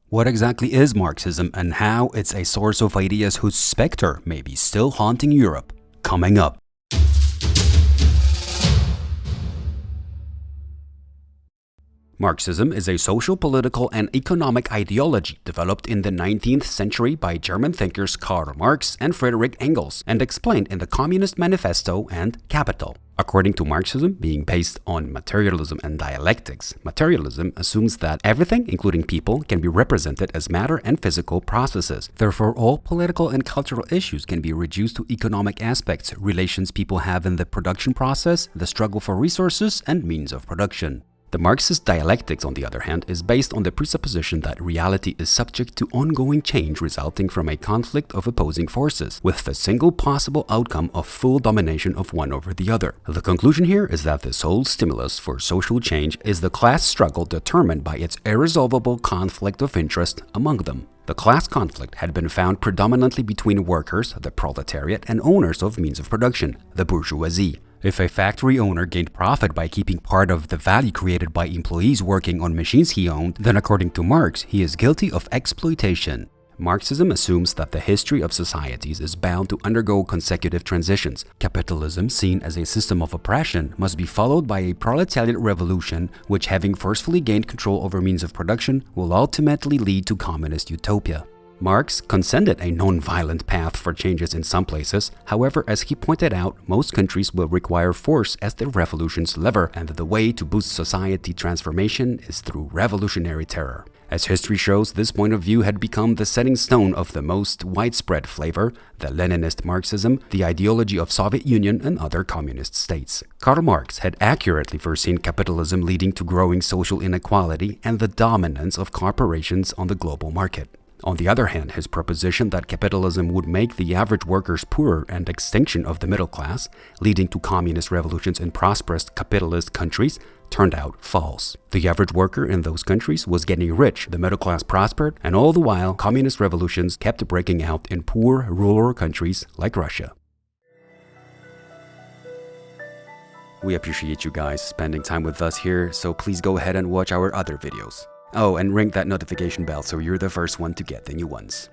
What exactly is Marxism and how it's a source of ideas whose specter may be still haunting Europe? Coming up. Marxism is a social, political, and economic ideology developed in the 19th century by German thinkers Karl Marx and Friedrich Engels and explained in the Communist Manifesto and Capital. According to Marxism, being based on materialism and dialectics, materialism assumes that everything, including people, can be represented as matter and physical processes. Therefore, all political and cultural issues can be reduced to economic aspects, relations people have in the production process, the struggle for resources, and means of production. The Marxist dialectics, on the other hand, is based on the presupposition that reality is subject to ongoing change resulting from a conflict of opposing forces, with the single possible outcome of full domination of one over the other. The conclusion here is that the sole stimulus for social change is the class struggle determined by its irresolvable conflict of interest among them. The class conflict had been found predominantly between workers, the proletariat, and owners of means of production, the bourgeoisie. If a factory owner gained profit by keeping part of the value created by employees working on machines he owned, then according to Marx, he is guilty of exploitation. Marxism assumes that the history of societies is bound to undergo consecutive transitions. Capitalism, seen as a system of oppression, must be followed by a proletariat revolution, which, having forcefully gained control over means of production, will ultimately lead to communist utopia. Marx consented a non-violent path for changes in some places. However, as he pointed out, most countries will require force as the revolution's lever, and the way to boost society transformation is through revolutionary terror. As history shows, this point of view had become the setting stone of the most widespread flavor, the Leninist Marxism, the ideology of Soviet Union and other communist states. Karl Marx had accurately foreseen capitalism leading to growing social inequality and the dominance of corporations on the global market. On the other hand, his proposition that capitalism would make the average workers poorer and extinction of the middle class, leading to communist revolutions in prosperous capitalist countries, turned out false. The average worker in those countries was getting rich, the middle class prospered, and all the while, communist revolutions kept breaking out in poor, rural countries like Russia. We appreciate you guys spending time with us here, so please go ahead and watch our other videos. Oh, and ring that notification bell so you're the first one to get the new ones.